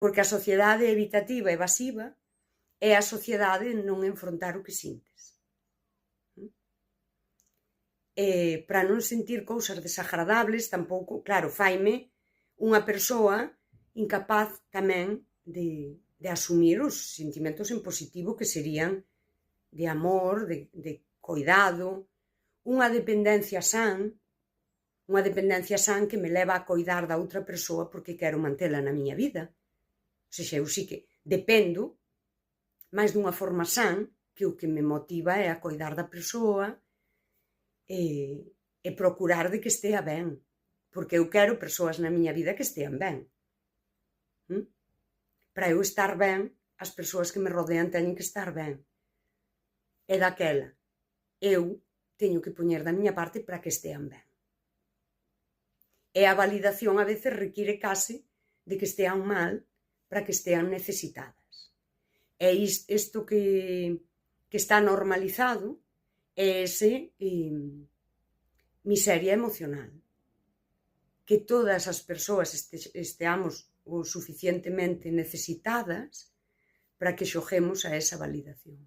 Porque a sociedade evitativa e evasiva é a sociedade en non enfrontar o que sintes. Para non sentir cousas desagradables, tampouco, claro, faime unha persoa incapaz tamén de asumir os sentimentos en positivo que serían de amor, de coidado, unha dependencia san que me leva a coidar da outra persoa porque quero mantela na miña vida. Ou seja, eu sí que dependo máis dunha forma san, que o que me motiva é a coidar da persoa e procurar de que estea ben, porque eu quero persoas na miña vida que estean ben. Para eu estar ben, as persoas que me rodean teñen que estar ben. E daquela, eu teño que poñer da miña parte para que estean ben. E a validación a veces require case de que estean mal para que estean necesitadas. E isto que está normalizado é ese miseria emocional. Que todas as persoas esteamos o suficientemente necesitadas para que xoguemos a esa validación.